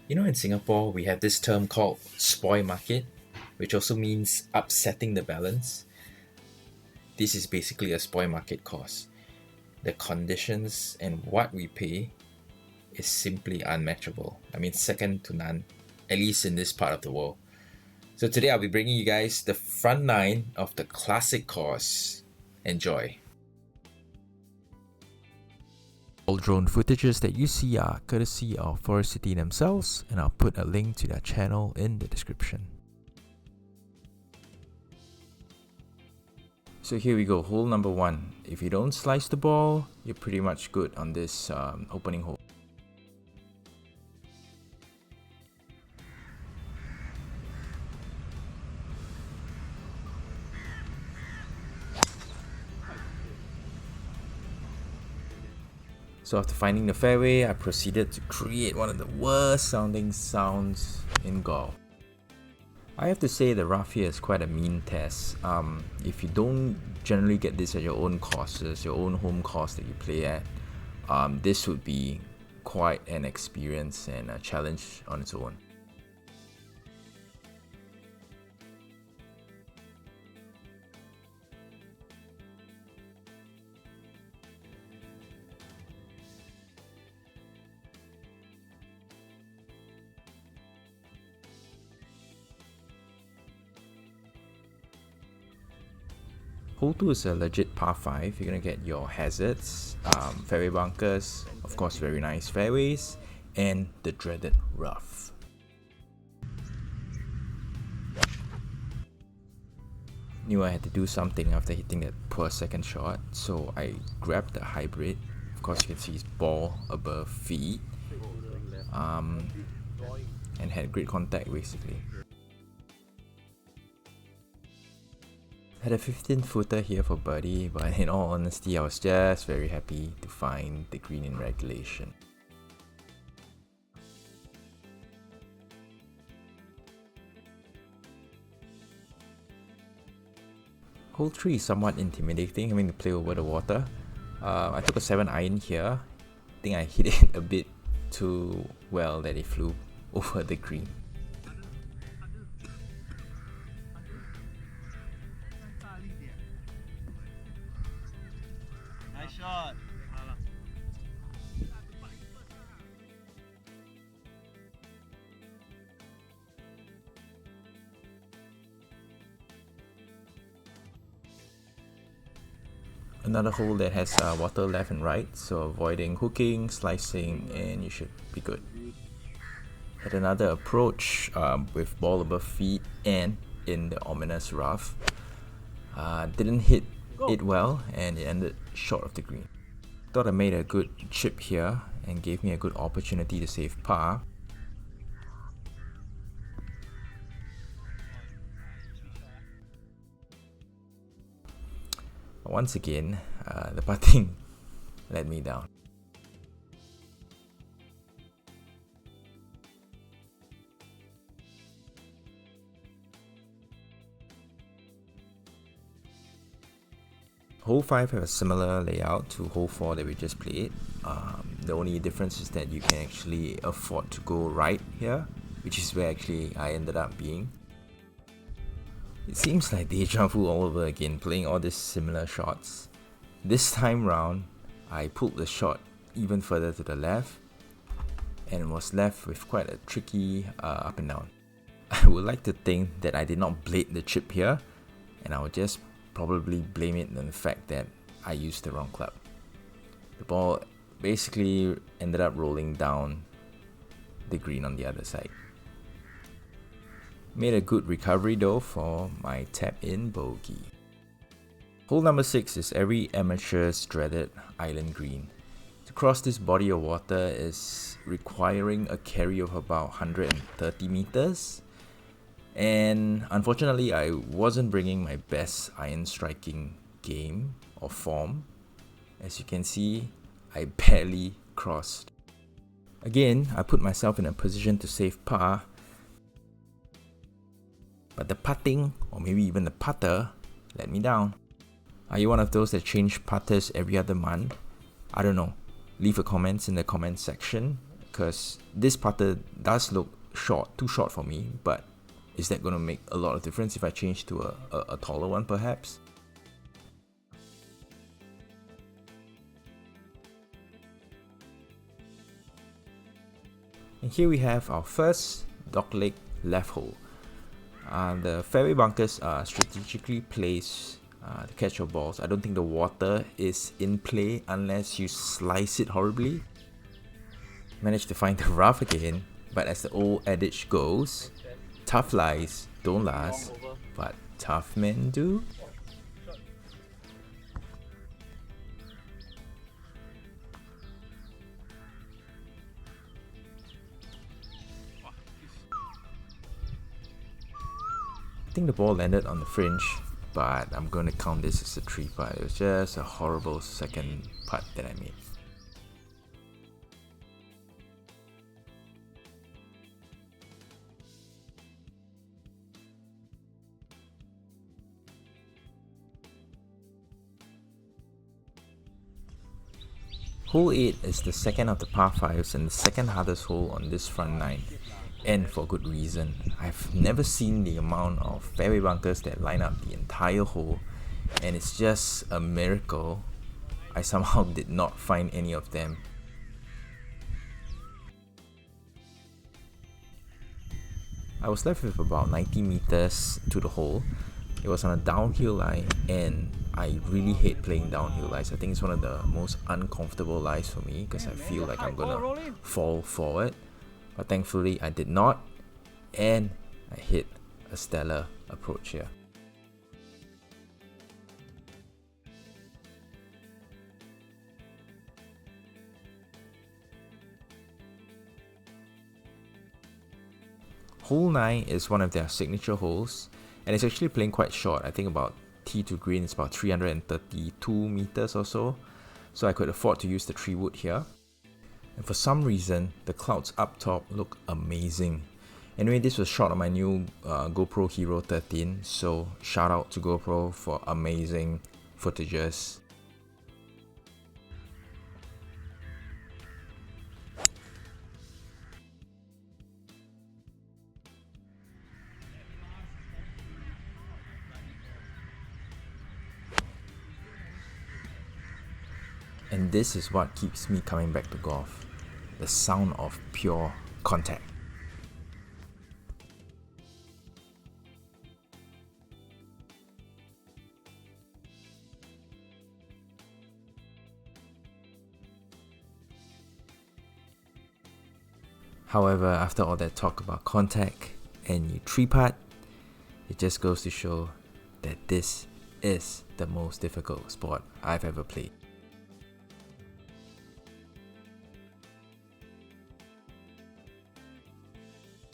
You know, in Singapore, we have this term called spoil market, which also means upsetting the balance. This is basically a spoil market course. The conditions and what we pay is simply unmatchable. I mean, second to none, at least in this part of the world. So today I'll be bringing you guys the front nine of the classic course. Enjoy. All drone footages that you see are courtesy of Forest City themselves, and I'll put a link to their channel in the description. So here we go, hole number 1. If you don't slice the ball, you're pretty much good on this opening hole. So after finding the fairway, I proceeded to create one of the worst sounding sounds in golf. I have to say the rough here is quite a mean test. If you don't generally get this at your own courses, your own home course that you play at, this would be quite an experience and a challenge on its own. Hole 2 is a legit par 5. You're going to get your hazards, fairway bunkers, of course very nice fairways, and the dreaded rough. Knew I had to do something after hitting that poor second shot, so I grabbed the hybrid. Of course you can see his ball above feet, and had great contact basically. Had a 15-footer here for birdie, but in all honesty, I was just very happy to find the green in regulation. Hole 3 is somewhat intimidating, having to play over the water. I took a 7-iron here. I think I hit it a bit too well that it flew over the green. Nice shot. Another hole that has water left and right, so avoiding hooking, slicing, and you should be good. Had another approach with ball above feet and in the ominous rough. Didn't hit it well and it ended short of the green. Thought I made a good chip here and gave me a good opportunity to save par. Once again, the putting let me down. Hole 5 have a similar layout to hole 4 that we just played. The only difference is that you can actually afford to go right here, which is where actually I ended up being. It seems like deja vu all over again, playing all these similar shots. This time round, I pulled the shot even further to the left and was left with quite a tricky up and down. I would like to think that I did not blade the chip here, and I would just probably blame it on the fact that I used the wrong club. The ball basically ended up rolling down the green on the other side. Made a good recovery though for my tap-in bogey. Hole number 6 is every amateur's dreaded island green. To cross this body of water is requiring a carry of about 130 meters. And unfortunately, I wasn't bringing my best iron striking game or form. As you can see, I barely crossed. Again, I put myself in a position to save par, but the putting, or maybe even the putter, let me down. Are you one of those that change putters every other month? I don't know. Leave a comment in the comment section. because this putter does look short, too short for me, but is that going to make a lot of difference if I change to a taller one perhaps? And here we have our first dogleg left hole. The fairway bunkers are strategically placed to catch your balls. I don't think the water is in play unless you slice it horribly. Managed to find the rough again, but as the old adage goes, tough lies don't last, but tough men do. I think the ball landed on the fringe, but I'm going to count this as a 3 putt. It was just a horrible second putt that I made. Hole 8 is the second of the par 5s and the second hardest hole on this front 9, and for good reason. I've never seen the amount of fairway bunkers that line up the entire hole, and it's just a miracle I somehow did not find any of them. I was left with about 90 meters to the hole. It was on a downhill lie, and I really hate playing downhill lies. I think it's one of the most uncomfortable lies for me because I feel like I'm gonna fall forward. But thankfully I did not, and I hit a stellar approach here. Hole 9 is one of their signature holes, and it's actually playing quite short. I think about tee to green is about 332 meters or so, so I could afford to use the 3 wood here. And for some reason, the clouds up top look amazing. Anyway, this was shot on my new GoPro Hero 13, so shout out to GoPro for amazing footages. And this is what keeps me coming back to golf: the sound of pure contact. However, after all that talk about contact and you 3-putt, it just goes to show that this is the most difficult sport I've ever played.